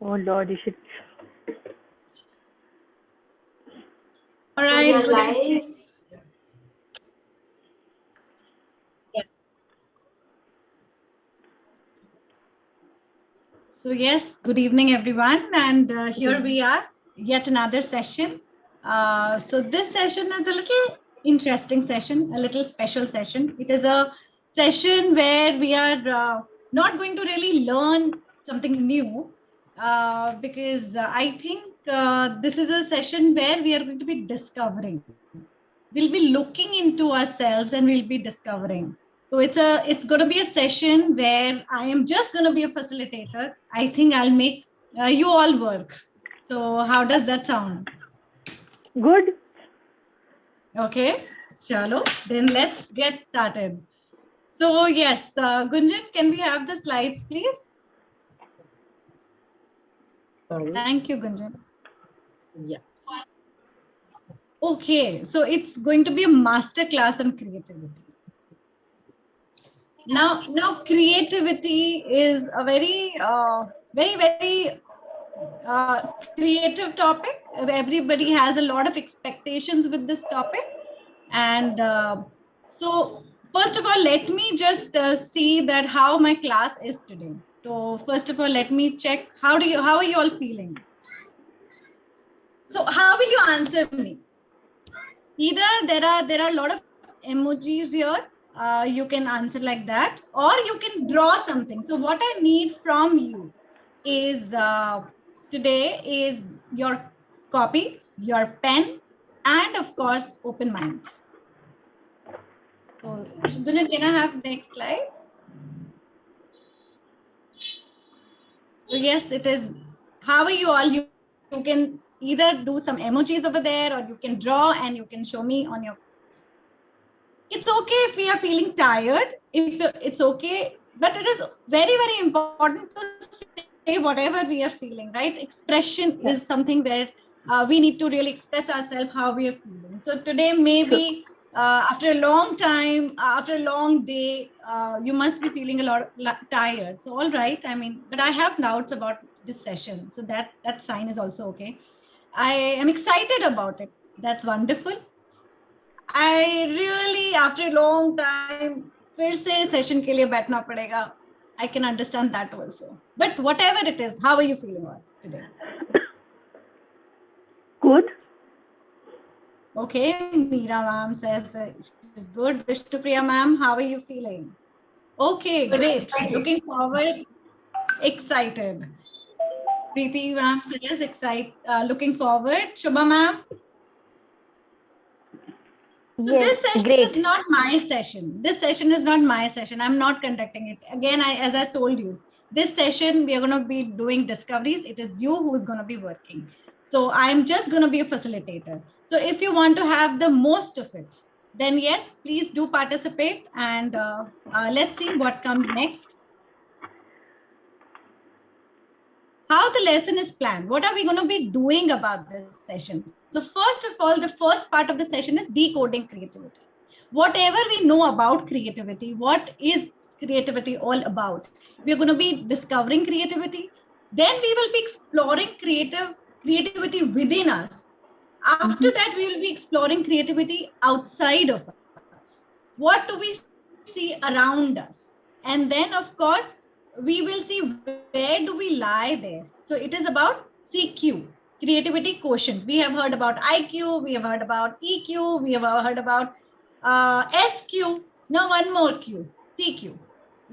Oh Lord, you should. All So right. we are Good live. evening. So yes, good evening, everyone. And here we are, yet another session. So this session is a little interesting session, a little special session. It is a session where we are not going to really learn something new because I think this is a session where we are going to be discovering. We'll be looking into ourselves and we'll be discovering. So it's going to be a session where I am just going to be a facilitator. I think I'll make you all work. So how does that sound? Good. Okay, chalo. Then let's get started. So yes, Gunjan, can we have the slides, please? Sorry. Thank you, Gunjan. Yeah. Okay, so it's going to be a master class on creativity. Now creativity is a very creative topic. Everybody has a lot of expectations with this topic, and so first of all, let me just see that how my class is today. So first of all, let me check how are you all feeling? So how will you answer me? Either there are a lot of emojis here, you can answer like that, or you can draw something. So what I need from you is today is your copy, your pen, and of course open mind. So Gunjan, can I have next slide? So yes, it is. How are you all? You can either do some emojis over there, or you can draw and you can show me on your. It's okay if we are feeling tired. If it's okay, but it is very, very important to say whatever we are feeling, right? Expression is something where we need to really express ourselves how we are feeling. So today, maybe after a long time, after a long day, you must be feeling a lot tired. So all right, I mean, but I have doubts about this session. So that sign is also okay. I am excited about it. That's wonderful. I really, after a long time, फिर से session के लिए बैठना पड़ेगा. I can understand that also. But whatever it is, how are you feeling today? Good. Okay, Meera ma'am says she's good. Vishnupriya ma'am, how are you feeling? Okay, great. Excited. Looking forward. Excited. Preeti ma'am says looking forward. Shubha ma'am. So Yes, this session great. is not my session. This session is not my session. I'm not conducting it. Again, as I told you, this session, we are going to be doing discoveries. It is you who is going to be working. So I'm just going to be a facilitator. So if you want to have the most of it, then yes, please do participate. And let's see what comes next. How the lesson is planned. What are we going to be doing about this session? So first of all, the first part of the session is decoding creativity. Whatever we know about creativity, what is creativity all about? We are going to be discovering creativity. Then we will be exploring creativity within us. After that, we will be exploring creativity outside of us. What do we see around us? And then, of course, we will see where do we lie there. So it is about CQ, creativity quotient. We have heard about IQ, we have heard about EQ, we have heard about SQ. Now one more Q, CQ,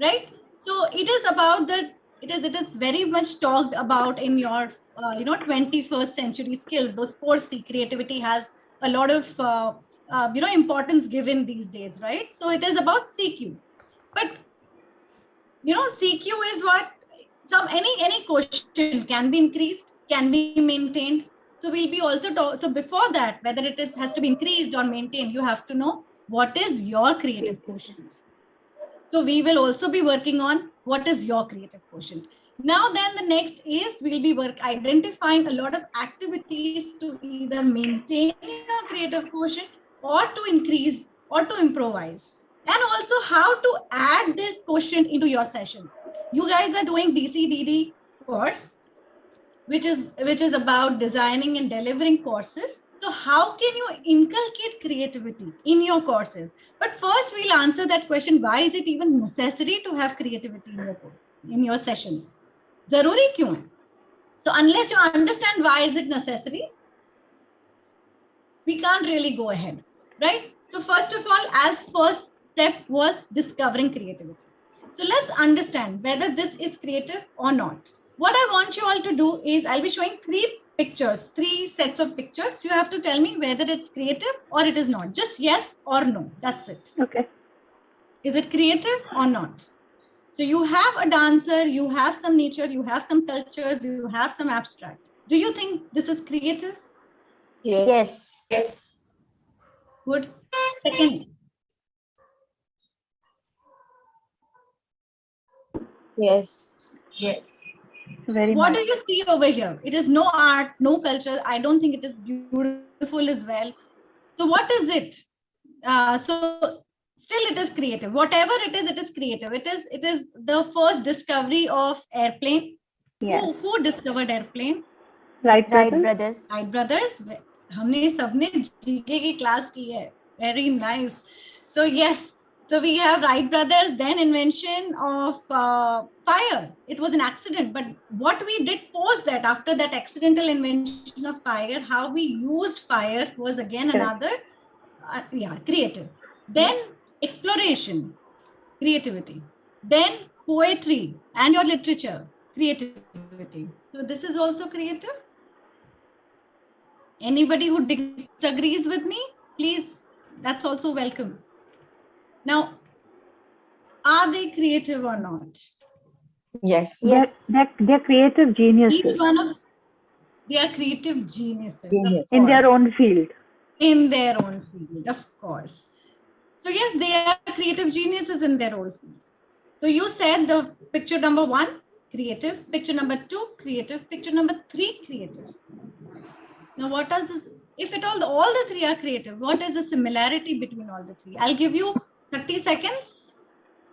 right? So it is about it is very much talked about in your 21st century skills. Those 4C, creativity has a lot of importance given these days, right? So it is about CQ. But CQ is what any quotient can be increased, can be maintained. So we'll be also so before that, whether has to be increased or maintained, you have to know what is your creative quotient. So we will also be working on what is your creative quotient. Now then the next is we'll be identifying a lot of activities to either maintain your creative quotient or to increase or to improvise. And also how to add this quotient into your sessions. You guys are doing DCDD course. which is about designing and delivering courses. So how can you inculcate creativity in your courses? But first we'll answer that question, why is it even necessary to have creativity in your course, in your sessions? Zaruri kyun hai? So unless you understand why is it necessary, we can't really go ahead, right? So first of all, as first step was discovering creativity. So let's understand whether this is creative or not. What I want you all to do is I'll be showing three sets of pictures. You have to tell me whether it's creative or it is not. Just yes or no. That's it. Okay. Is it creative or not? So you have a dancer, you have some nature, you have some sculptures, you have some abstract. Do you think this is creative? Yes. Yes. Good. Second, Yes. Yes. Very what nice. do you see over here? It is no art, no culture. I don't think it is beautiful as well. So what is it? So still it is creative. Whatever it is creative. It is the first discovery of airplane. Yes. Who discovered airplane? Right, Right, brothers? brothers. Wright brothers. हमने सबने GK की class की है. Very nice. So yes. So we have Wright brothers, then invention of fire. It was an accident, but what we did post that, after that accidental invention of fire, how we used fire was again Correct. another, creative. Then exploration, creativity. Then poetry and your literature, creativity. So this is also creative. Anybody who disagrees with me, please, that's also welcome. Now, are they creative or not? Yes. Yes. They're creative geniuses. Each one of they are creative geniuses, Genius. of in their course. own field. In their own field, of course. So yes, they are creative geniuses in their own field. So you said the picture number 1, creative. Picture number 2, creative. Picture number 3, creative. Now, what does this? If at all the 3 are creative, what is the similarity between all the 3? I'll give you 30 seconds,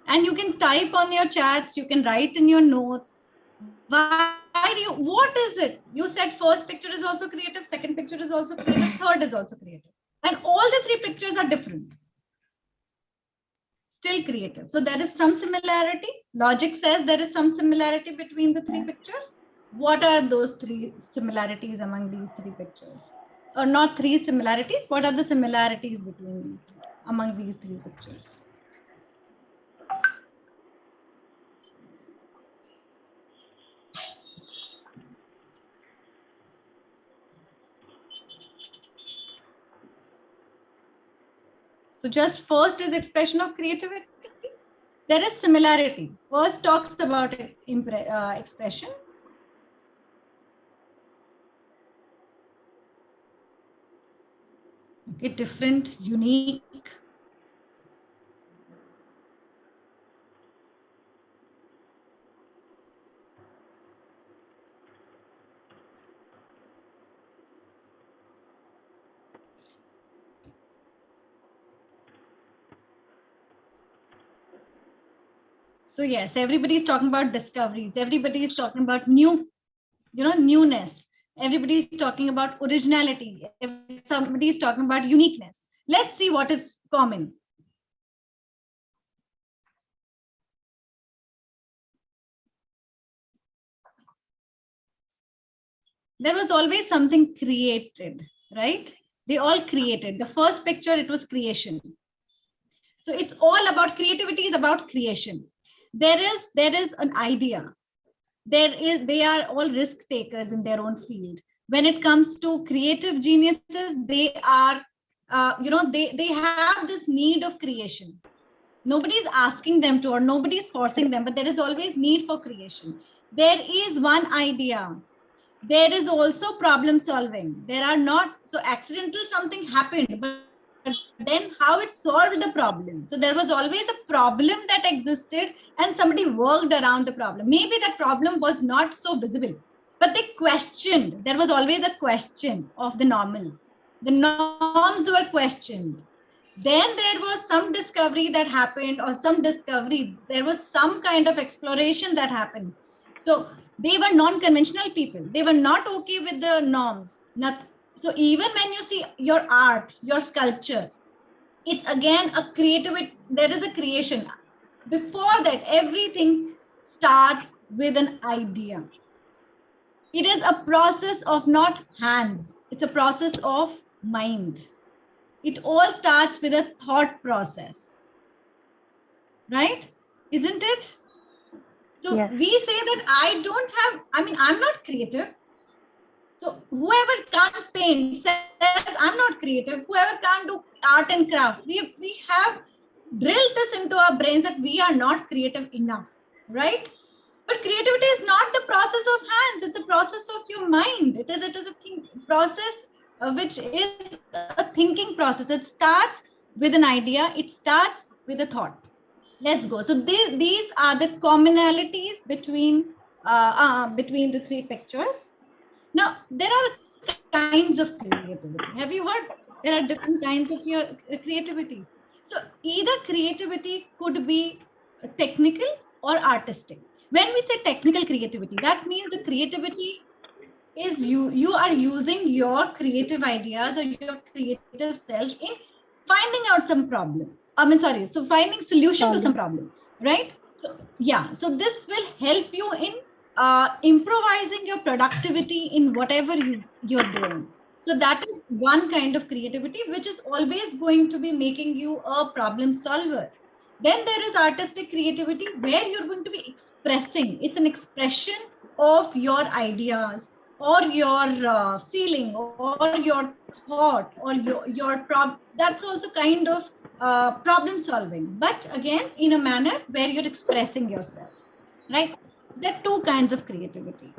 and you can type on your chats. You can write in your notes. Why do you? What is it? You said first picture is also creative, second picture is also creative, third is also creative, and all the 3 pictures are different. Still creative. So there is some similarity. Logic says there is some similarity between the 3 pictures. What are those 3 similarities among these 3 pictures? Or not 3 similarities. What are the similarities between these 3, among these 3 pictures? So just first is expression of creativity. There is similarity. First talks about expression. Okay, different, unique. So yes, everybody is talking about discoveries. Everybody is talking about newness. Everybody is talking about originality. Somebody is talking about uniqueness. Let's see what is common. There was always something created, right? They all created. The first picture, it was creation. So it's all about creativity, is about creation. There is an idea. They are all risk takers in their own field. When it comes to creative geniuses, they are, they have this need of creation. Nobody's asking them to, or nobody's forcing them, but there is always need for creation. There is one idea. There is also problem solving. There are not, so accidental something happened, but then how it solved the problem. So there was always a problem that existed and somebody worked around the problem. Maybe that problem was not so visible, but they questioned. There was always a question of the normal. The norms were questioned. Then there was some discovery that happened, or some discovery, there was some kind of exploration that happened. So they were non-conventional people. They were not okay with the norms. So even when you see your art, your sculpture, it's again a creativity. There is a creation. Before that, everything starts with an idea. It is a process of not hands. It's a process of mind. It all starts with a thought process, right? Isn't it? So Yes. we say that I'm not creative. So whoever can't paint says, I'm not creative. Whoever can't do art and craft, we have drilled this into our brains that we are not creative enough, right? But creativity is not the process of hands. It's a process of your mind. It is a process which is a thinking process. It starts with an idea. It starts with a thought. Let's go. So these are the commonalities between the three pictures. Now, there are kinds of creativity. Have you heard? There are different kinds of your creativity. So either creativity could be technical or artistic. When we say technical creativity, that means the creativity is you are using your creative ideas or your creative self in finding out some problems. So finding solution to some problems, right? So yeah, so this will help you in improvising your productivity in whatever you're doing. So that is one kind of creativity which is always going to be making you a problem solver. Then there is artistic creativity where you're going to be expressing. It's an expression of your ideas or your feeling or your thought or that's also kind of problem solving, but again in a manner where you're expressing yourself, right? There are two kinds of creativity.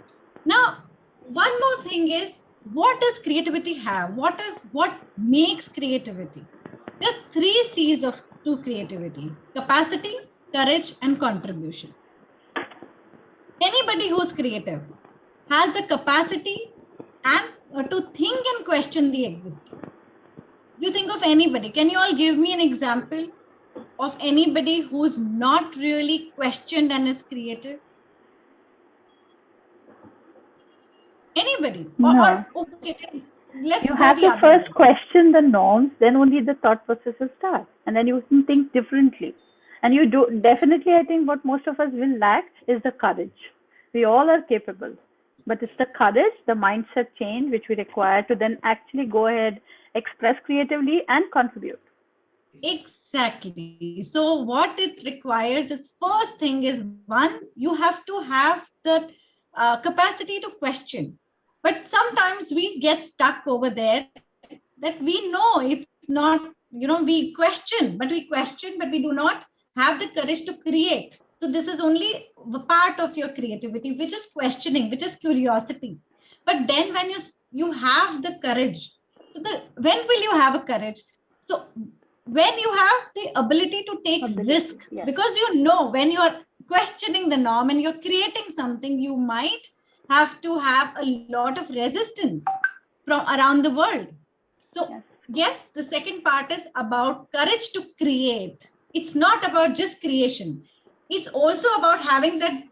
Now, one more thing is, what does creativity have? What makes creativity? There are three C's to creativity: capacity, courage, and contribution. Anybody who's creative has the capacity and to think and question the existing. You think of anybody. Can you all give me an example of anybody who's not really questioned and is creative? Anybody? No. Okay, let's You go have the to other first way. question the norms, then only the thought process will start. And then you can think differently. And you do definitely, I think what most of us will lack is the courage. We all are capable, but it's the courage, the mindset change which we require to then actually go ahead, express creatively and contribute. Exactly. So what it requires is, first thing is, one, you have to have the capacity to question. But sometimes we get stuck over there that we know it's not, we question, but we do not have the courage to create. So this is only the part of your creativity, which is questioning, which is curiosity. But then when you have the courage, when will you have a courage? So when you have the ability to take risk, yes. because when you are questioning the norm and you're creating something, you might have to have a lot of resistance from around the world. So yes, the second part is about courage to create. It's not about just creation. It's also about having that,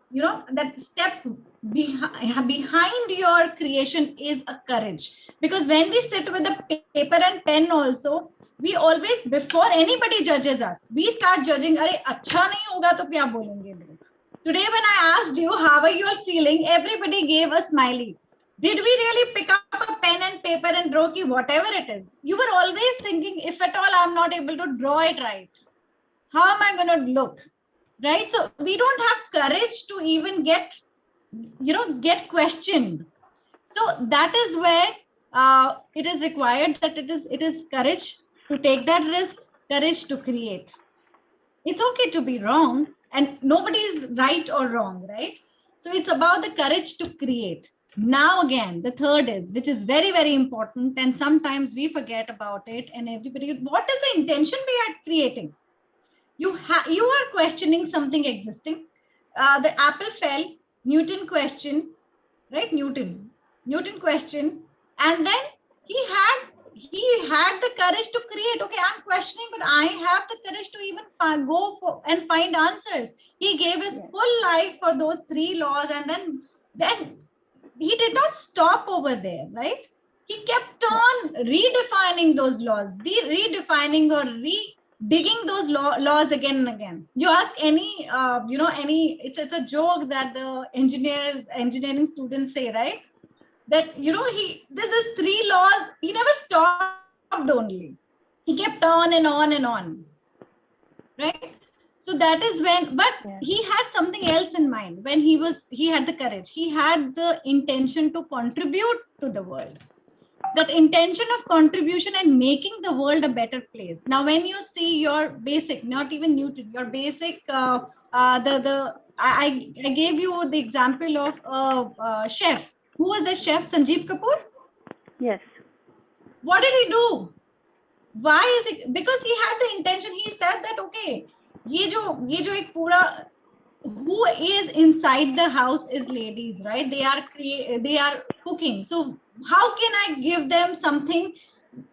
that step behind your creation is a courage. Because when we sit with a paper and pen also, we always, before anybody judges us, we start judging, "Arey, acha nahi hoga to kya bolenge log?" Today, when I asked you, how are you all feeling? Everybody gave a smiley. Did we really pick up a pen and paper and draw whatever it is? You were always thinking, if at all I'm not able to draw it right, how am I going to look? Right? So we don't have courage to even get questioned. So that is where it is required that it is courage to take that risk, courage to create. It's okay to be wrong, and nobody is right or wrong, right? So it's about the courage to create. Now again, the third is, which is very, very important, and sometimes we forget about it, and everybody, what is the intention behind creating? You are questioning something existing. The apple fell, Newton questioned, right? Newton questioned, and then he had the courage to create. Okay, I'm questioning, but I have the courage to even go for and find answers. He gave his full life for those 3 laws, and then he did not stop over there, right? He kept on redefining those laws, redefining or digging those laws again and again. You ask any, it's a joke that the engineering students say, right? That, this is 3 laws. He never stopped only. He kept on and on and on, right? So that is when, but he had something else in mind when he had the courage. He had the intention to contribute to the world. That intention of contribution and making the world a better place. Now, when you see your basic, not even Newton, your basic, I gave you the example of chef. Who was the chef? Sanjeev Kapoor? Yes. What did he do? Why is it? Because he had the intention. He said that, okay, ye jo ek pura, who is inside the house is ladies, right? They are cooking. So how can I give them something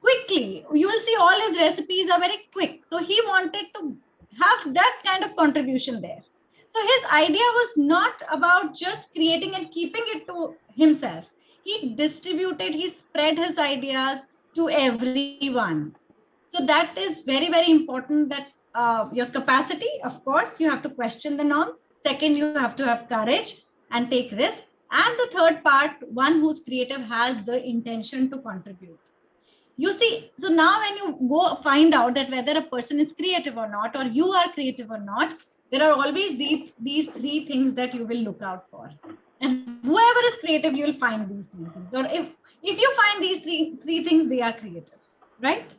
quickly? You will see all his recipes are very quick. So he wanted to have that kind of contribution there. So his idea was not about just creating and keeping it to himself. He distributed, he spread his ideas to everyone. So that is very, very important, that your capacity, of course, you have to question the norms. Second, you have to have courage and take risk. And the third part, one who's creative has the intention to contribute. You see, so now when you go find out that whether a person is creative or not, or you are creative or not, there are always these 3 things that you will look out for. And whoever is creative, you will find these 3 things. Or if you find these three things, they are creative, right?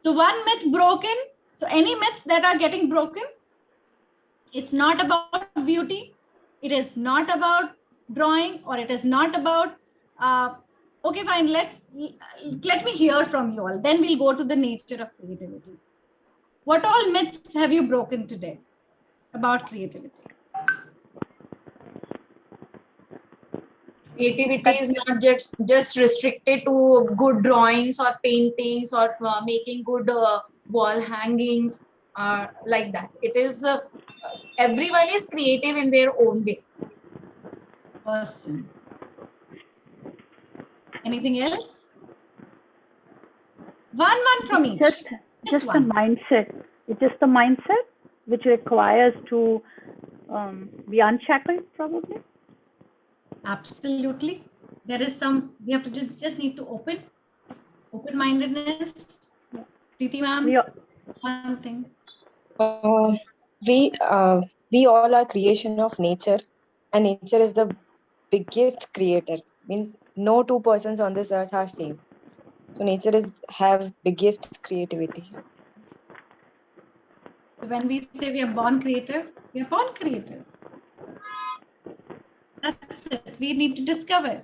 So one myth broken. So any myths that are getting broken, it's not about beauty. It is not about drawing, or it is not about, okay, fine. Let me hear from you all. Then we'll go to the nature of creativity. What all myths have you broken today about creativity? Creativity is not just restricted to good drawings or paintings or making good wall hangings, like that. It is everyone is creative in their own way. Awesome. Anything else? One from each. Just the mindset. It's just the mindset which requires to be unshackled, probably. Absolutely. There is some, we have to just need to open-mindedness. Preeti ma'am, one thing. We all are creation of nature, and nature is the biggest creator. Means no 2 persons on this earth are same. So nature have biggest creativity. So when we say we are born creative, we are born creative. That's it. We need to discover.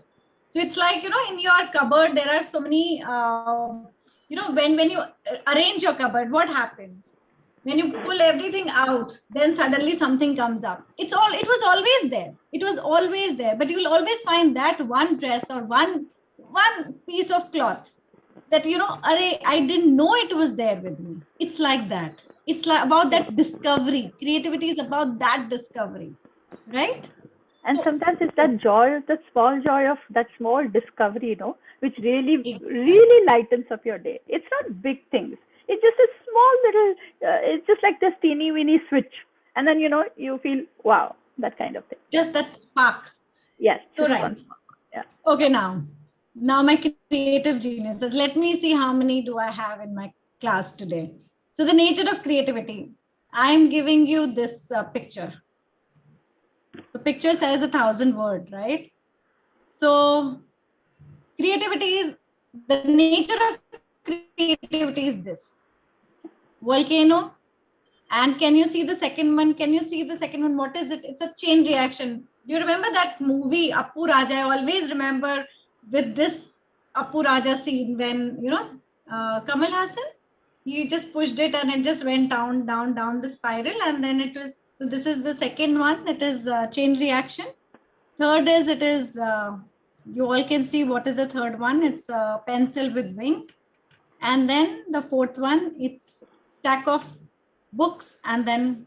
So it's like, in your cupboard, there are so many, when you arrange your cupboard, what happens? When you pull everything out, then suddenly something comes up. It was always there. It was always there. But you will always find that one dress or one piece of cloth that, I didn't know it was there with me. It's like that. It's like about that discovery. Creativity is about that discovery, right? And sometimes it's that joy, that small joy of that small discovery, which really, really lightens up your day. It's not big things. It's just a small little, it's just like this teeny weeny switch. And then, you feel, wow, that kind of thing. Just that spark. Yes. So right. Yeah. Okay, now my creative geniuses. Let me see how many do I have in my class today. So the nature of creativity. I'm giving you this picture. The picture says 1,000 words, right? So creativity is, the nature of creativity is this. Volcano. And can you see the second one? What is it? It's a chain reaction. Do you remember that movie, Appu Raja? I always remember with this Appu Raja scene when, Kamal Hassan, he just pushed it and it just went down the spiral. And then it was, so this is the second one. It is chain reaction. Third is, you all can see what is the third one. It's a pencil with wings. And then the fourth one, it's stack of books, and then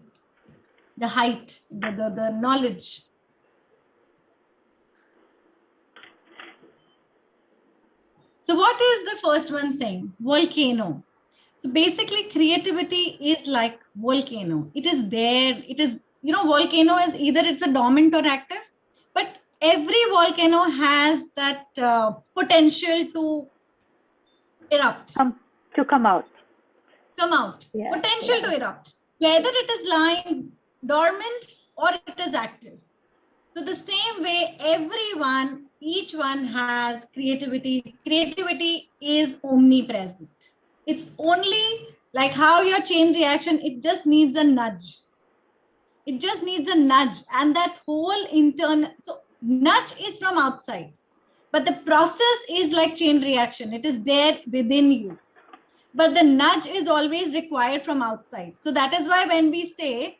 the height, the knowledge. So what is the first one saying? Volcano. So basically creativity is like volcano. It is there. It is, volcano is either it's a dormant or active, but every volcano has that potential to erupt. To come out. Come out. Yeah, Potential to erupt. Whether it is lying dormant or it is active. So the same way, each one has creativity. Creativity is omnipresent. It's only like how your chain reaction, it just needs a nudge. It just needs a nudge. And that whole internal, so nudge is from outside, but the process is like chain reaction. It is there within you. But the nudge is always required from outside. So that is why when we say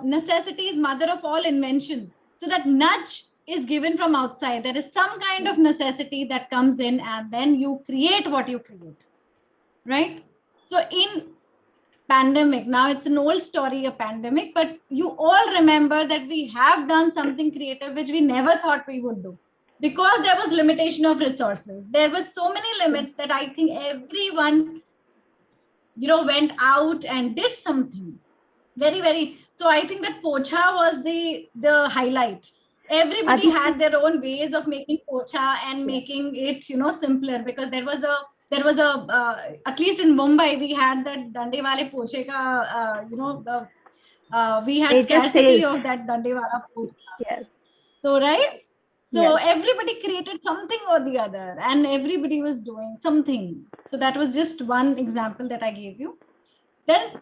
necessity is mother of all inventions. So that nudge is given from outside. There is some kind of necessity that comes in, and then you create what you create, right? So in pandemic, now it's an old story, a pandemic, but you all remember that we have done something creative which we never thought we would do, because there was limitation of resources. There were so many limits that I think everyone, went out and did something very. So I think that pocha was the highlight. Everybody had their own ways of making pocha and making it, simpler, because there was a at least in Mumbai we had that dande wale poche ka, we had scarcity of that dande wala pocha. Yes. So right. So Yes. everybody created something or the other, and everybody was doing something. So that was just one example that I gave you. Then,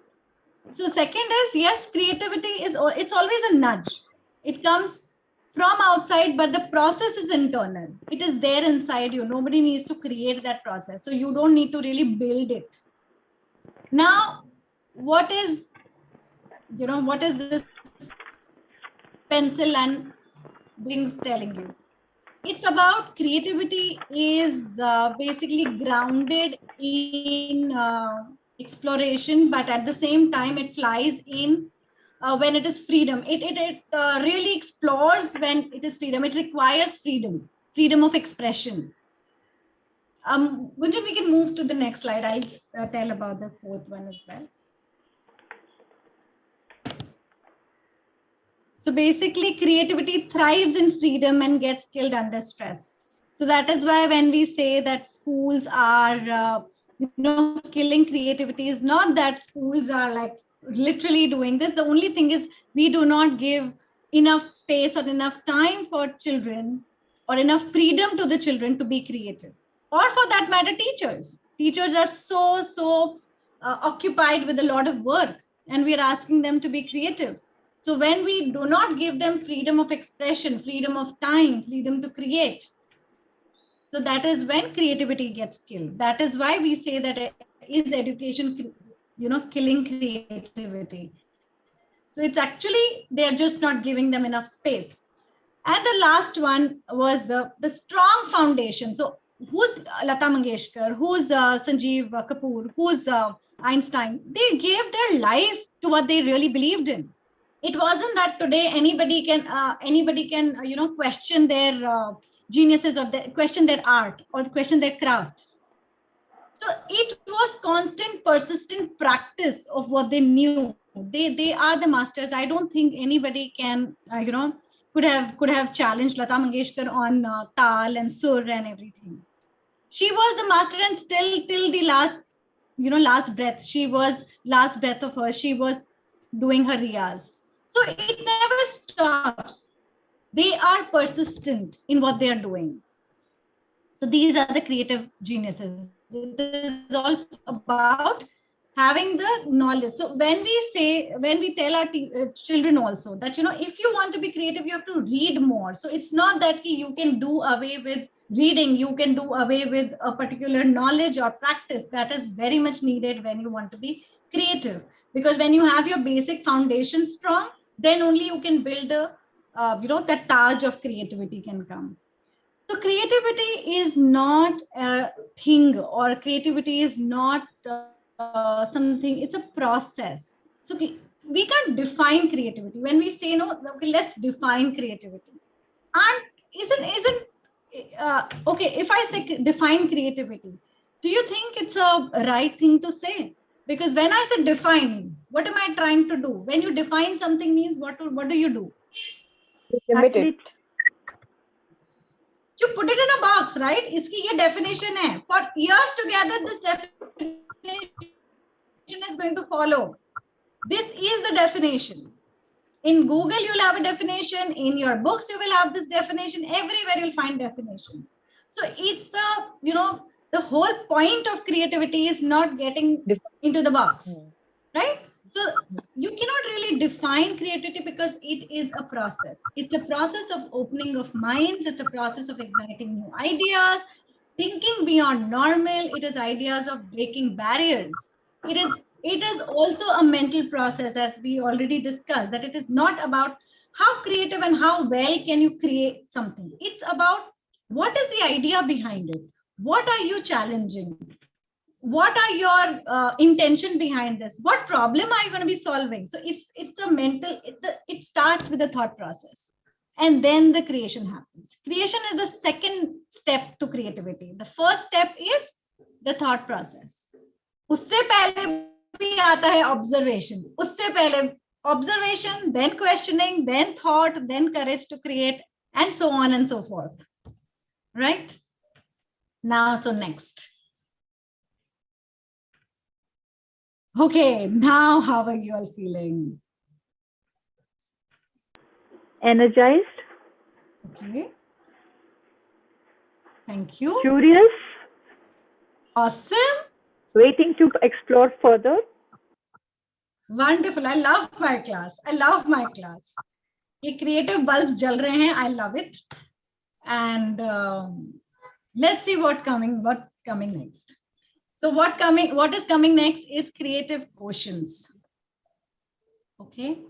so second is, yes, creativity it's always a nudge. It comes from outside, but the process is internal. It is there inside you. Nobody needs to create that process. So you don't need to really build it. Now, what is this pencil and rings telling you? It's about creativity is basically grounded in exploration, but at the same time it flies in when it is freedom. It really explores when it is freedom. It requires freedom of expression. Gunjan, we can move to the next slide. I'll tell about the fourth one as well. So basically, creativity thrives in freedom and gets killed under stress. So that is why when we say that schools are, killing creativity, is not that schools are like literally doing this. The only thing is we do not give enough space or enough time for children, or enough freedom to the children to be creative. Or for that matter, teachers. Teachers are so occupied with a lot of work, and we are asking them to be creative. So when we do not give them freedom of expression, freedom of time, freedom to create, so that is when creativity gets killed. That is why we say that is education, killing creativity. So it's actually, they're just not giving them enough space. And the last one was the strong foundation. So who's Lata Mangeshkar, who's Sanjeev Kapoor, who's Einstein? They gave their life to what they really believed in. It wasn't that today anybody can question their geniuses, or question their art, or question their craft. So it was constant, persistent practice of what they knew. They are the masters. I don't think anybody can could have challenged Lata Mangeshkar on tal and sur and everything. She was the master, and still till the last breath of her, she was doing her riyaz. So it never stops. They are persistent in what they are doing. So these are the creative geniuses. It is all about having the knowledge. So when we tell our children also that, if you want to be creative, you have to read more. So it's not that you can do away with reading, you can do away with a particular knowledge or practice. That is very much needed when you want to be creative. Because when you have your basic foundation strong, then only you can build that taj of creativity can come. So creativity is not a thing, or creativity is not something, it's a process. So we can't define creativity. When we say no, okay, let's define creativity. And isn't okay, if I say define creativity, do you think it's a right thing to say? Because when I say define, what am I trying to do? When you define something means what do you do? Limit Actually, it. You put it in a box, right? Iski ye definition hai. For years together, this definition is going to follow. This is the definition. In Google, you'll have a definition. In your books, you will have this definition. Everywhere you'll find definition. So it's the whole point of creativity is not getting into the box, right? So you cannot really define creativity because it is a process. It's a process of opening of minds. It's a process of igniting new ideas, thinking beyond normal. It is ideas of breaking barriers. It is also a mental process, as we already discussed, that it is not about how creative and how well can you create something. It's about what is the idea behind it? What are you challenging? What are your intention behind this? What problem are you going to be solving? So it's a mental, it starts with the thought process, and then the creation happens. Creation is the second step to creativity. The first step is the thought process. उससे पहले भी आता है observation. उससे पहले observation, then questioning, then thought, then courage to create, and so on and so forth. Right? Now, so next. Okay, now how are you all feeling? energized, Okay. Thank you. curious, Awesome. waiting to explore further. Wonderful. I love my class. I love my class. ये creative bulbs जल रहे हैं. I love it. And let's see what's coming next. So what is coming next is creative quotients. Okay.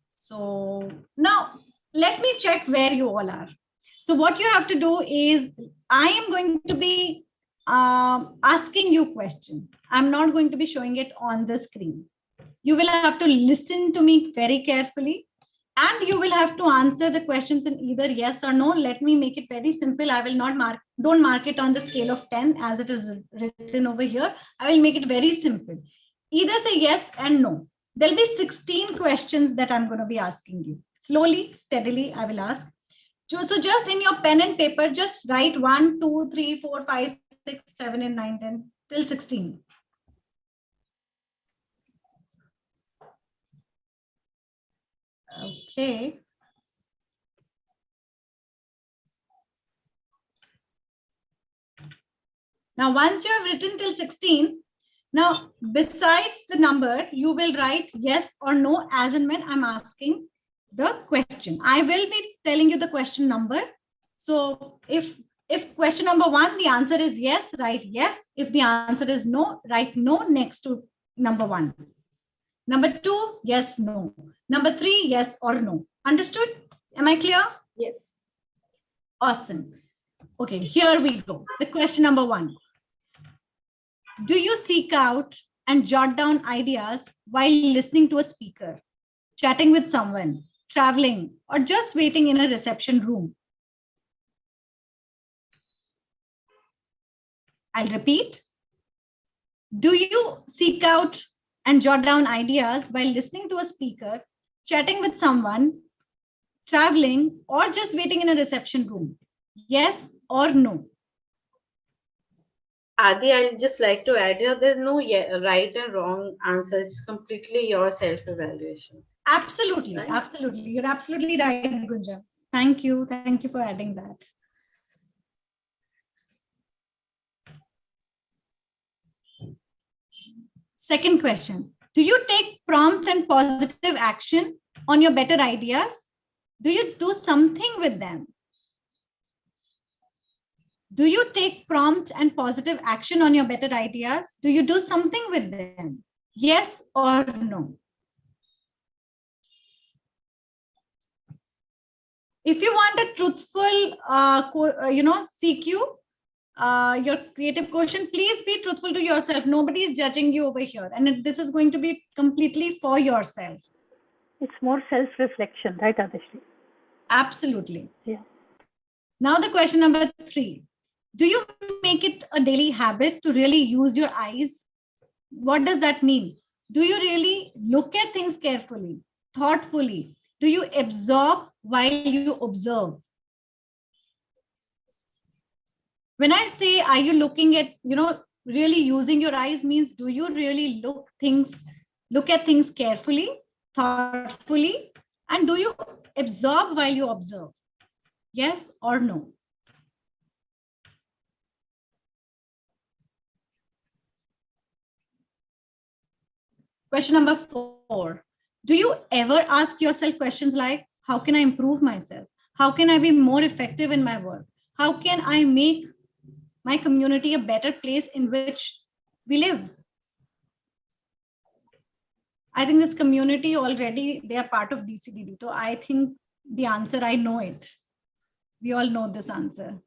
So now let me check where you all are. So what you have to do is I am going to be asking you question. I'm not going to be showing it on the screen. You will have to listen to me very carefully, and you will have to answer the questions in either yes or no. Let me make it very simple. I will not don't mark it on the scale of 10 as it is written over here. I will make it very simple. Either say yes and no. There'll be 16 questions that I'm going to be asking you. Slowly, steadily, I will ask. So just in your pen and paper, just write 1, 2, 3, 4, 5, 6, 7, and 9, 10 till 16. Okay. Now, once you have written till 16, now besides the number, you will write yes or no as and when I'm asking the question. I will be telling you the question number. So if question number 1, the answer is yes, write yes. If the answer is no, write no next to number 1. Number 2, yes, no. Number 3, yes or no. Understood? Am I clear? Yes. Awesome. Okay, here we go. The question number 1. Do you seek out and jot down ideas while listening to a speaker, chatting with someone, traveling, or just waiting in a reception room? I'll repeat. Do you seek out and jot down ideas while listening to a speaker, chatting with someone, traveling, or just waiting in a reception room? Yes or no? Adi, I'd just like to add here, there's no right and wrong answer. It's completely your self-evaluation. Absolutely. Right? Absolutely. You're absolutely right, Gunja. Thank you. Thank you for adding that. Second question. Do you take prompt and positive action on your better ideas? Do you do something with them? Do you take prompt and positive action on your better ideas? Do you do something with them? Yes or no? If you want a truthful, CQ, your creative quotient, please be truthful to yourself. Nobody is judging you over here. And this is going to be completely for yourself. It's more self-reflection, right, Adishri? Absolutely. Yeah. Now the question number 3. Do you make it a daily habit to really use your eyes? What does that mean? Do you really look at things carefully, thoughtfully? Do you absorb while you observe? When I say, are you looking at, really using your eyes means, do you really look at things carefully, thoughtfully, and do you absorb while you observe? Yes or no? Question number 4. Do you ever ask yourself questions like, how can I improve myself? How can I be more effective in my work? How can I make my community a better place in which we live? I think this community already, they are part of DCDD. So I think the answer, I know it. We all know this answer.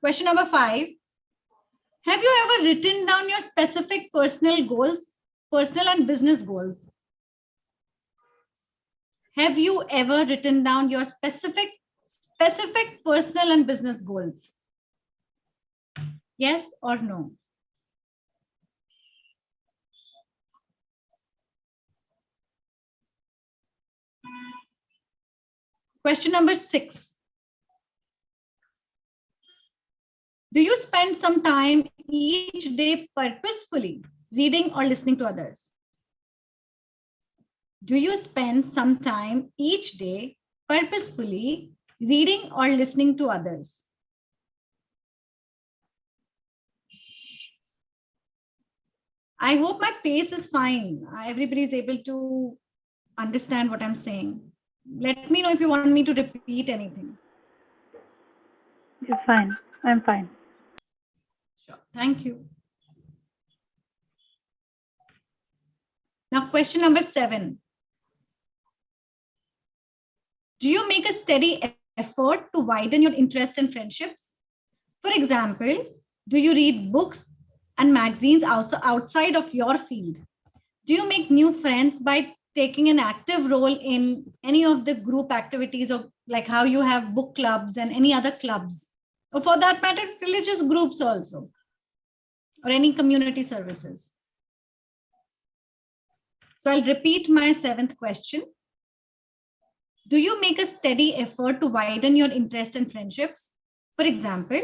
Question number 5. Have you ever written down your specific personal goals, personal and business goals? Have you ever written down your specific personal and business goals? Yes or no? Question number 6. Do you spend some time each day purposefully reading or listening to others? Do you spend some time each day purposefully reading or listening to others? I hope my pace is fine. Everybody is able to understand what I'm saying. Let me know if you want me to repeat anything. You're fine. I'm fine. Sure. Thank you. Now, question number 7. Do you make a steady effort to widen your interest and friendships? For example, do you read books and magazines also outside of your field? Do you make new friends by taking an active role in any of the group activities, of like how you have book clubs and any other clubs, or for that matter, religious groups also, or any community services? So I'll repeat my 7th question. Do you make a steady effort to widen your interest and friendships? For example,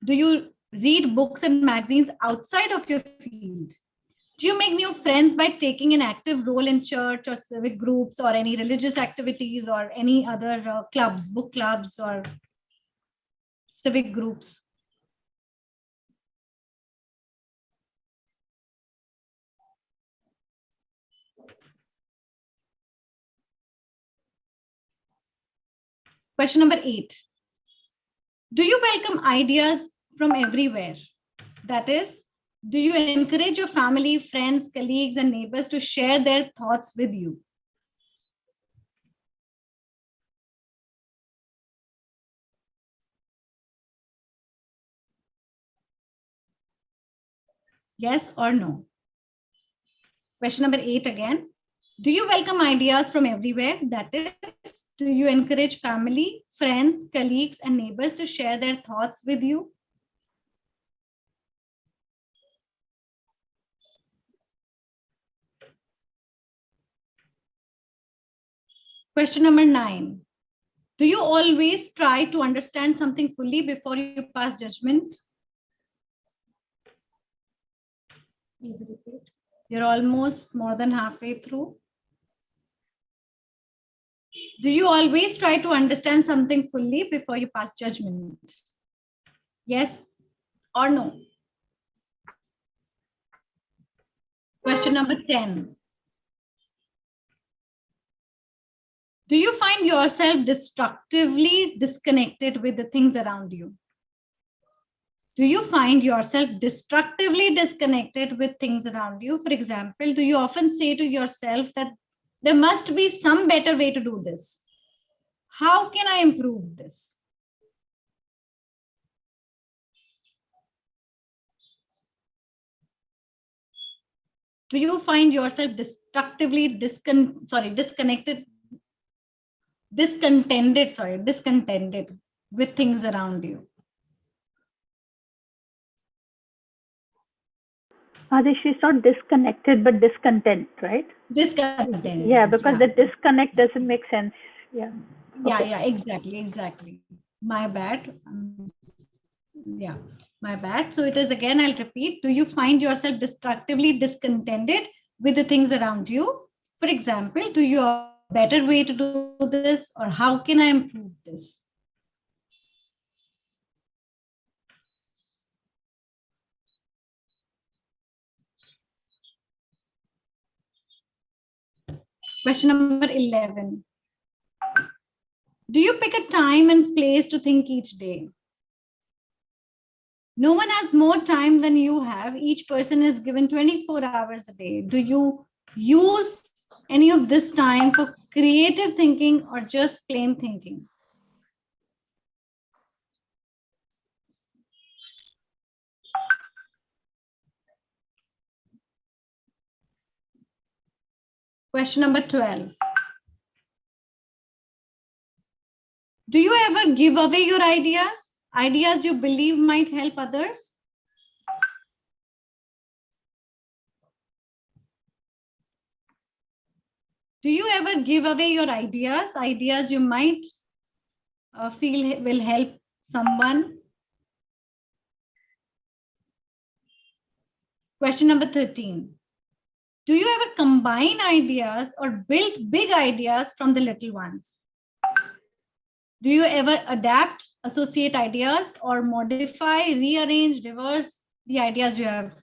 do you read books and magazines outside of your field? Do you make new friends by taking an active role in church or civic groups or any religious activities or any other clubs, book clubs or civic groups? Question number 8. Do you welcome ideas from everywhere? That is, do you encourage your family, friends, colleagues, and neighbors to share their thoughts with you? Yes or no? Question number 8 again. Do you welcome ideas from everywhere? That is, do you encourage family, friends, colleagues, and neighbors to share their thoughts with you? Question number 9. Do you always try to understand something fully before you pass judgment? Please repeat. You're almost more than halfway through. Do you always try to understand something fully before you pass judgment? Yes or no? Question number 10. Do you find yourself destructively disconnected with the things around you? Do you find yourself destructively disconnected with things around you? For example, do you often say to yourself that There must be some better way to do this. How can I improve this? Do you find yourself destructively discontented with things around you? She's not disconnected, but discontent, right? Discontent. Yeah, because the disconnect doesn't make sense. Yeah. Yeah, yeah, exactly. My bad. Yeah, my bad. So it is, again, I'll repeat. Do you find yourself destructively discontented with the things around you? For example, do you have a better way to do this, or how can I improve this? Question number 11. Do you pick a time and place to think each day? No one has more time than you have. Each person is given 24 hours a day. Do you use any of this time for creative thinking or just plain thinking? Question number 12. Do you ever give away your ideas? Ideas you believe might help others? Do you ever give away your ideas? Ideas you might feel will help someone? Question number 13. Do you ever combine ideas or build big ideas from the little ones? Do you ever adapt, associate ideas, or modify, rearrange, reverse the ideas you have?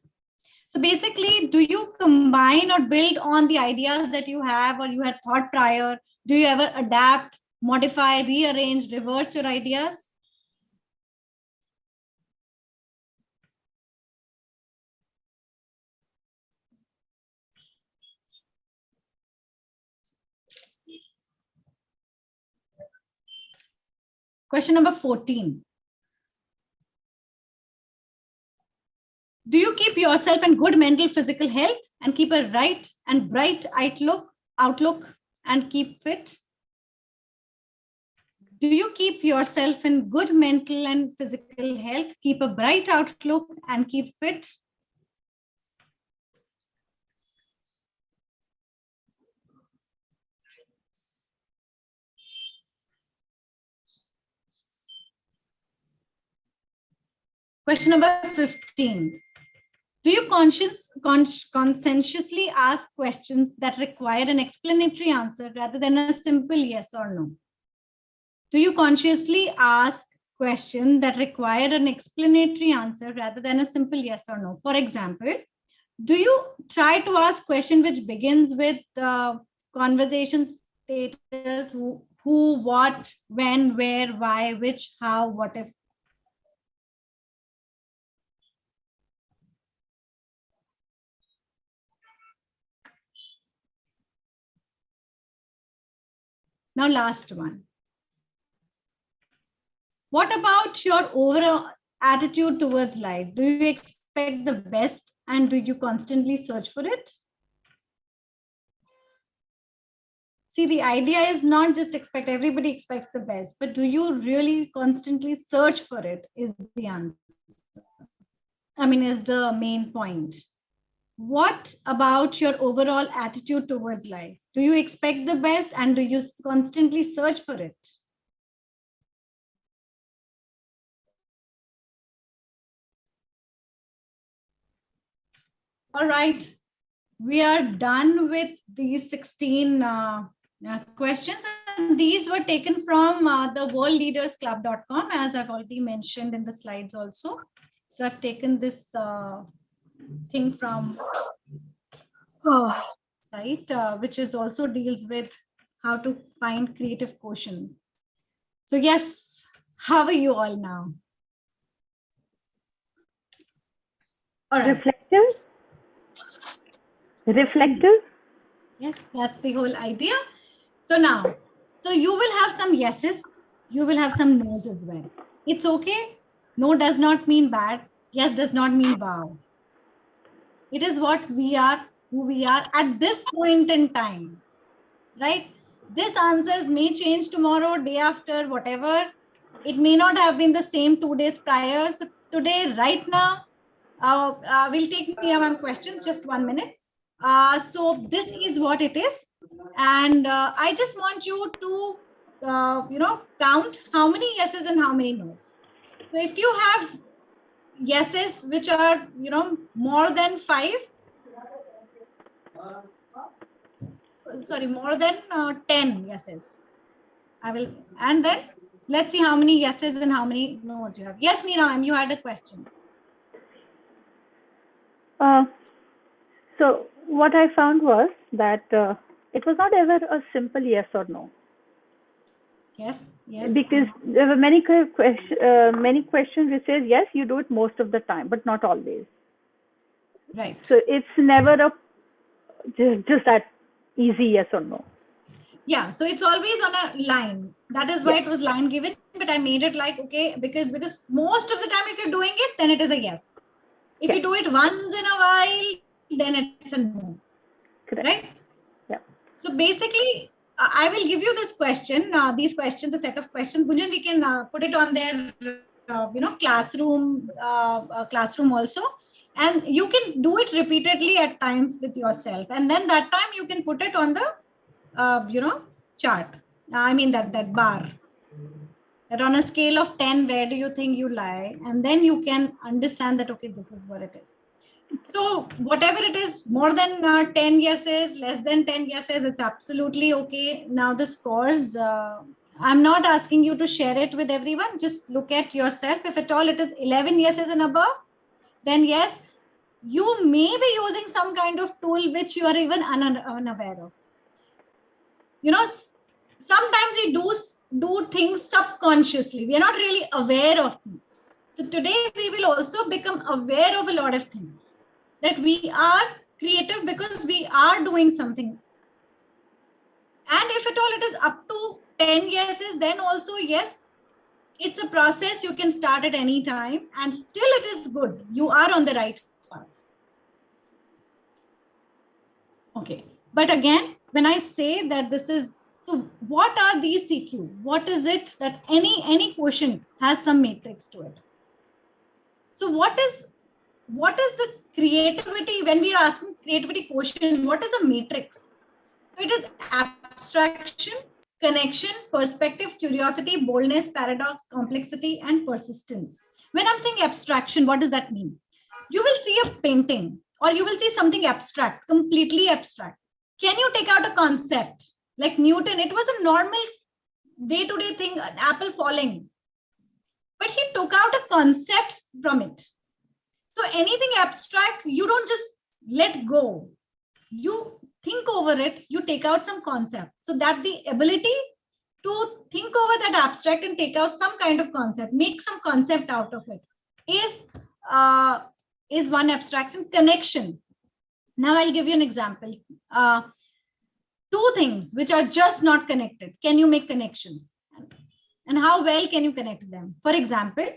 So basically, do you combine or build on the ideas that you have or you had thought prior? Do you ever adapt, modify, rearrange, reverse your ideas? Question number 14. Do you keep yourself in good mental, physical health and keep a right and bright outlook and keep fit? Do you keep yourself in good mental and physical health, keep a bright outlook and keep fit? Question number 15. Do you conscientiously ask questions that require an explanatory answer rather than a simple yes or no? Do you consciously ask questions that require an explanatory answer rather than a simple yes or no? For example, do you try to ask question which begins with conversation status, who, what, when, where, why, which, how, what if? Now, last one. What about your overall attitude towards life? Do you expect the best and do you constantly search for it? See, the idea is not just expect, everybody expects the best, but do you really constantly search for it is the answer. Is the main point. What about your overall attitude towards life? Do you expect the best and do you constantly search for it? All right, we are done with these 16 questions. And these were taken from the worldleadersclub.com, as I've already mentioned in the slides also. So I've taken this thing from site, which is also deals with how to find creative quotient. So yes, how are you all now? All right. Reflective? Yes, that's the whole idea. So now, so you will have some yeses, you will have some no's as well. It's okay. No does not mean bad. Yes does not mean wow. It is what we are, who we are at this point in time, right? This answers may change tomorrow, day after, whatever. It may not have been the same 2 days prior. So today, right now, we'll take Mia ma'am questions, just 1 minute. So this is what it is. And I just want you to, count how many yeses and how many no's. So if you have yeses, which are, more than 5, sorry, more than 10 yeses. I will, and then let's see how many yeses and how many no's you have. Yes, Meena, ma'am, you had a question. So what I found was that it was not ever a simple yes or no. Yes, yes. Because there were many questions which says yes, you do it most of the time, but not always. Right. So it's never a just that easy yes or no. Yeah, so it's always on a line. That is why it was line given, but I made it like, okay, because most of the time if you're doing it, then it is a yes. If you do it once in a while, then it's a no. Correct. Right? Yeah. So basically, I will give you this question, these questions, the set of questions. Gunjan, we can put it on their, classroom also. And you can do it repeatedly at times with yourself. And then that time you can put it on the, chart. I mean that bar. That on a scale of 10, where do you think you lie? And then you can understand that, okay, this is what it is. So whatever it is, more than 10 yeses, less than 10 yeses, it's absolutely okay. Now the scores, I'm not asking you to share it with everyone. Just look at yourself. If at all it is 11 yeses and above, then yes, you may be using some kind of tool which you are even unaware of. Sometimes we do things subconsciously. We are not really aware of things. So today we will also become aware of a lot of things. That we are creative because we are doing something. And if at all it is up to 10 yeses, then also yes, it's a process. You can start at any time and still it is good. You are on the right path. Okay. But again, when I say that this is, so what are these CQ? What is it that any quotient has some matrix to it? So what is the creativity, when we are asking creativity quotient, what is the matrix? So it is abstraction, connection, perspective, curiosity, boldness, paradox, complexity, and persistence. When I'm saying abstraction, what does that mean? You will see a painting or you will see something abstract, completely abstract. Can you take out a concept? Like Newton, it was a normal day-to-day thing, an apple falling. But he took out a concept from it. So anything abstract, you don't just let go. You think over it, you take out some concept. So that the ability to think over that abstract and take out some kind of concept, make some concept out of it is one abstraction. Connection. Now I'll give you an example. Two things which are just not connected. Can you make connections? And how well can you connect them? For example,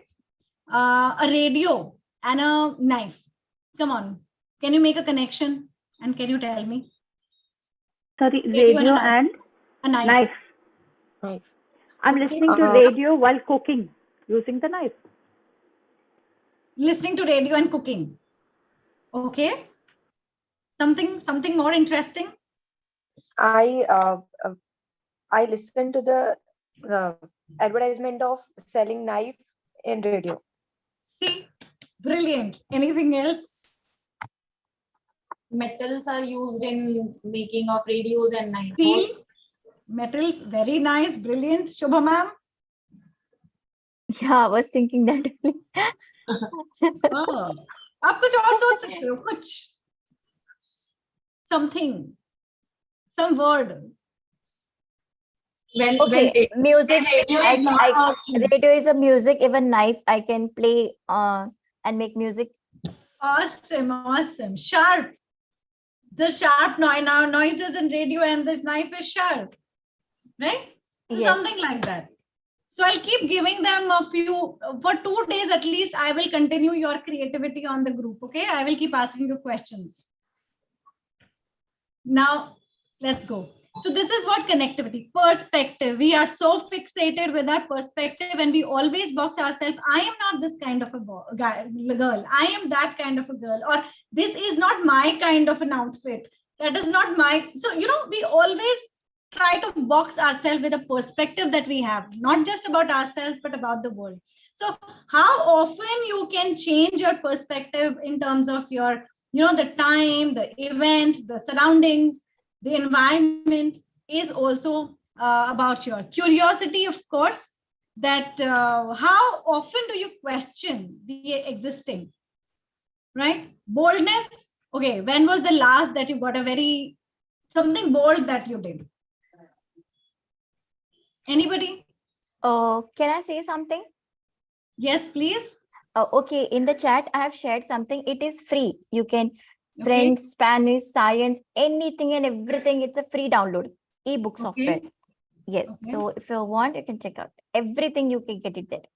a radio and a knife. Come on. Can you make a connection? And can you tell me? Sorry, radio and a knife. Knife. I'm listening to radio while cooking using the knife. Listening to radio and cooking. Okay. Something more interesting. I listened to the advertisement of selling knife in radio. See, brilliant. Anything else? Metals are used in making of radios and knives. See, metals, very nice, brilliant. Shobha ma'am? Yeah, I was thinking that. Oh, आप कुछ और सोच सकते हो, कुछ something, some word. When Music. radio is not working. Radio is a music. Even knife, I can play and make music. Awesome, awesome. Sharp. the sharp noises in radio and the knife is sharp, right? So Yes. something like that. So I'll keep giving them a few, for 2 days at least, I will continue your creativity on the group, okay? I will keep asking you questions. Now, let's go. So this is what connectivity, perspective. We are so fixated with our perspective and we always box ourselves. I am not this kind of a girl. I am that kind of a girl. Or this is not my kind of an outfit. That is not my, so, we always try to box ourselves with a perspective that we have, not just about ourselves, but about the world. So how often you can change your perspective in terms of your, the time, the event, the surroundings, the environment is also about your curiosity, of course, that how often do you question the existing, right? Boldness. Okay, when was the last that you got something bold that you did? Anybody? Can I say something? Yes, please. Okay, in the chat, I have shared something. It is free. You can Okay. French, Spanish, science, anything and everything. It's a free download. Ebook software. Yes. Okay. So if you want, you can check out everything. You can get it there.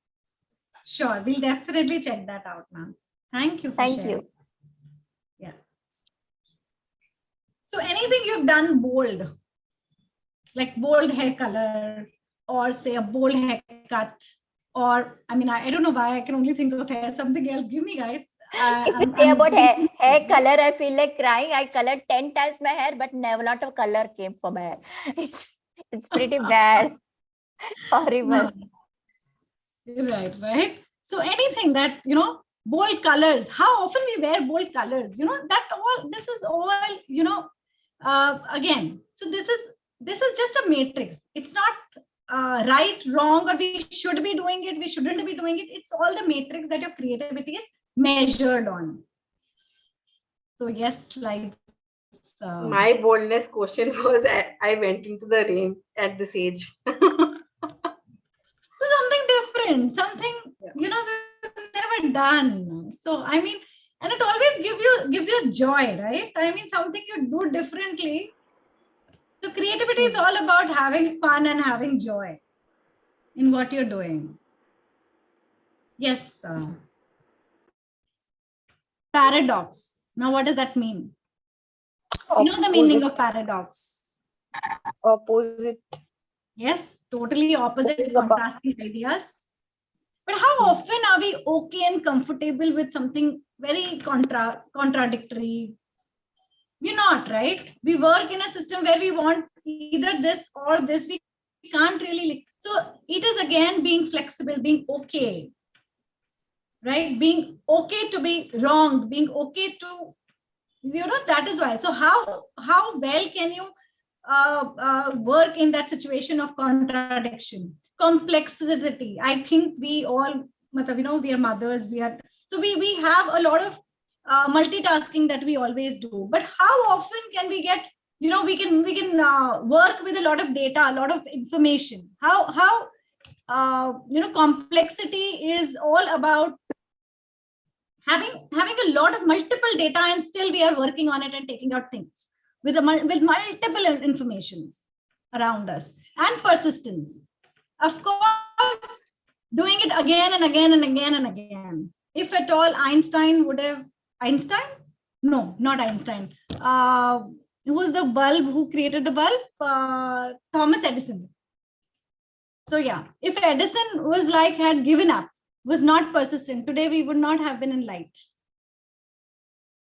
Sure, we'll definitely check that out, ma'am. Thank you for Thank sharing. you. Yeah. So anything you've done bold, like bold hair color, or say a bold haircut, or I don't know why I can only think of hair. Something else. Give me, guys. If you say about hair color, I feel like crying. I colored 10 times my hair, but never a lot of color came for my hair. It's pretty bad. Horrible. Right. So anything that, bold colors, how often we wear bold colors, this is all, again, so this is just a matrix. It's not right, wrong, or we should be doing it, we shouldn't be doing it. It's all the matrix that your creativity is measured on. So yes, like my boldness question was I went into the rain at this age. So something different, something, we've never done. So, and it always gives you joy, right? Something you do differently. So creativity is all about having fun and having joy in what you're doing. Yes. Paradox. Now, what does that mean? You know the meaning of paradox? Opposite. Yes, totally opposite, contrasting ideas. But how often are we okay and comfortable with something very contradictory? We're not, right? We work in a system where we want either this or this. We can't really. So it is again being flexible, being okay, right? Being okay to be wronged, being okay to, that is why. So how well can you work in that situation of contradiction, complexity? I think we all, we are mothers, we have a lot of multitasking that we always do. But how often can we get, we can work with a lot of data, a lot of information? How complexity is all about having a lot of multiple data, and still we are working on it and taking out things with multiple informations around us, and persistence. Of course, doing it again and again and again and again. If at all Einstein? No, not Einstein. Who was the bulb? Who created the bulb? Thomas Edison. So yeah, if Edison had given up, was not persistent, today we would not have been in light,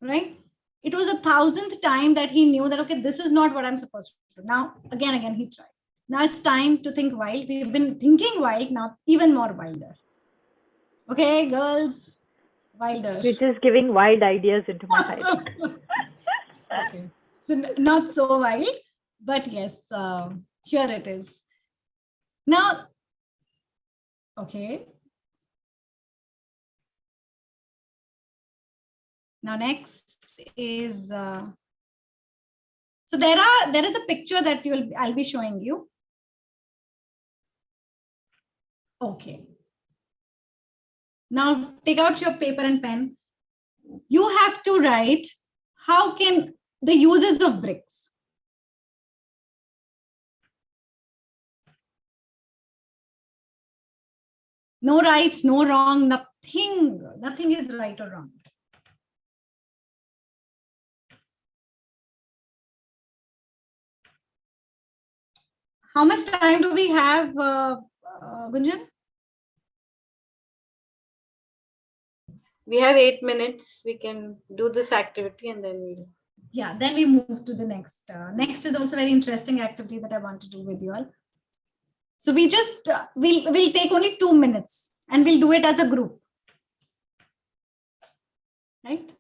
right? It was 1,000th time that he knew that, okay, this is not what I'm supposed to do. Now, again, he tried. Now it's time to think wild. We've been thinking wild, now even more wilder. Okay, girls, wilder. You're just giving wild ideas into my head. Okay, so not so wild, but yes, here it is. Now, okay. Now next is, so there is a picture that I'll be showing you. Okay. Now take out your paper and pen. You have to write, how can the uses of bricks. No right, no wrong, nothing is right or wrong. How much time do we have, Gunjan? We have 8 minutes. We can do this activity and then we'll. Yeah, then we move to the next. Next is also very interesting activity that I want to do with you all. So we just, we'll take only 2 minutes and we'll do it as a group. Right?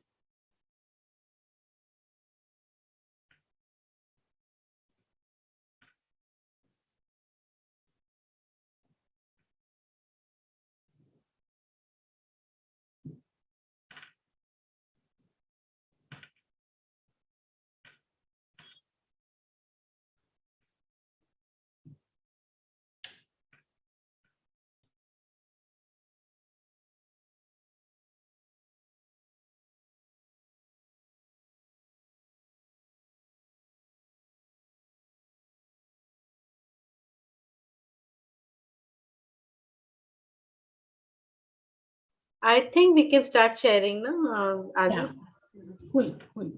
I think we can start sharing, no, Adi? Yeah. Cool, cool.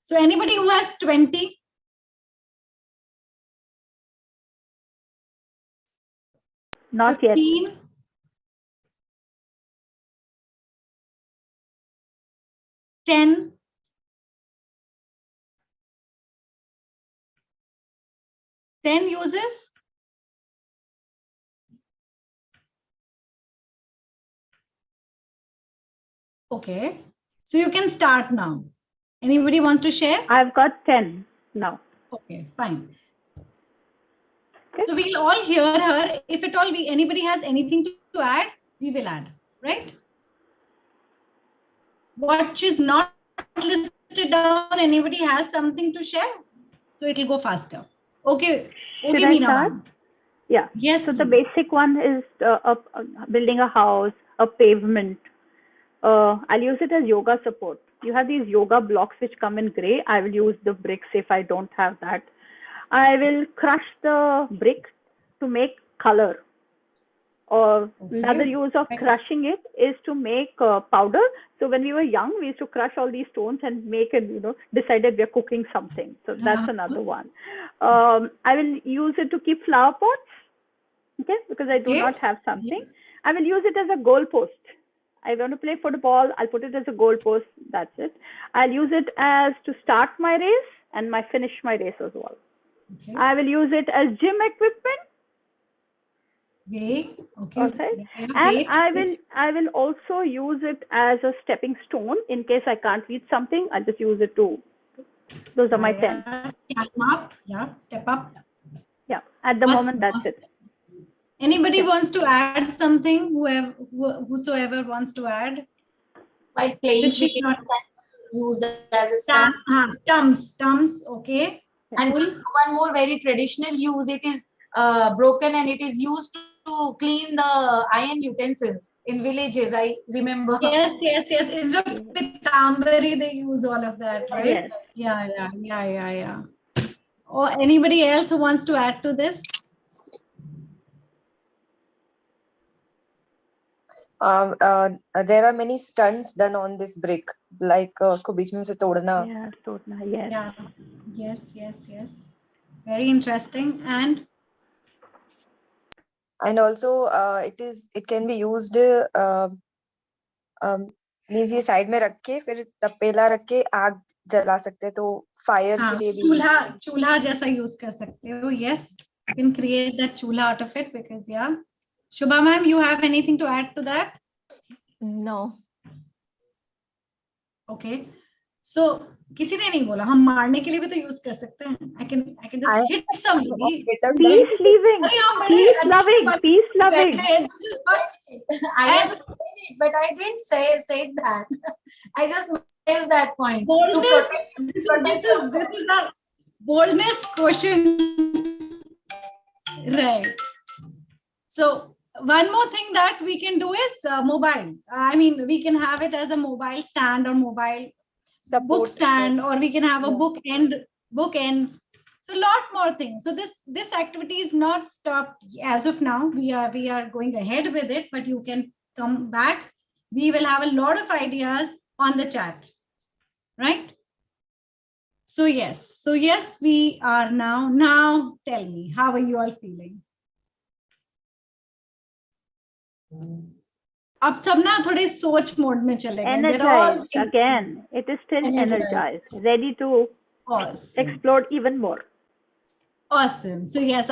So anybody who has 20? Not yet. 15? 10? 10 uses? Okay. So you can start now. Anybody wants to share? I've got 10 now. Okay, fine. Okay. So we'll all hear her. If at all anybody has anything to add, we will add, right? What is not listed down, anybody has something to share? So it will go faster. Okay. Should Okay, I Meena start? ma'am. Yeah. Yes, So the please. basic one is building a house, a pavement. I'll use it as yoga support. You have these yoga blocks which come in gray. I will use the bricks if I don't have that. I will crush the brick to make color. Or another use of crushing it is to make powder. So when we were young, we used to crush all these stones and make it, decided we're cooking something. So that's another one. I will use it to keep flower pots, okay, because I do not have something. I will use it as a goal post. I want to play football. I'll put it as a goal post. That's it. I'll use it as to start my race and finish my race as well. Okay. I will use it as gym equipment. Okay. Okay. And I will also use it as a stepping stone in case I can't reach something. I'll just use it to. Those are my 10. Climb up. Yeah. Step up. Yeah. At the moment, that's it. Anybody wants to add something? Whosoever wants to add. While playing cricket, not used as a stump. Stumps. Okay. And one more very traditional use. It is broken and it is used to clean the iron utensils in villages. I remember. Yes. Instead of pitambari, they use all of that, right? Yes. Yeah. Or anybody else who wants to add to this? There are many stunts done on this brick, like usko beech mein se todna. Yeah, todna. Yes. Yes. Very interesting. And also it can be used means ये side में रख के फिर तपेला रख के आग जला सकते हैं, तो फायर के लिए भी चूल्हा जैसा यूज कर सकते हो. Yes, you can create that chulha out of it because Shubha ma'am, you have anything to add to that? No. Okay. So किसी ने नहीं बोला, हम मारने के लिए भी तो यूज कर सकते हैं. I can just hit somebody. Peace loving. I have it, but I didn't say that. I just missed that point. This is a boldness quotient. Right. So one more thing that we can do is mobile. I mean, we can have it as a mobile stand or mobile. Support. book stand, or we can have a Yeah. book ends. So a lot more things. So this activity is not stopped as of now. We are going ahead with it, but you can come back. We will have a lot of ideas on the chat, right? So yes, we are now. Now tell me, how are you all feeling? अब सब ना थोड़े सोच mode में चले गए. They're all Energized again. It is still Energized. energized, ready to awesome. explore even more. Awesome. So yes,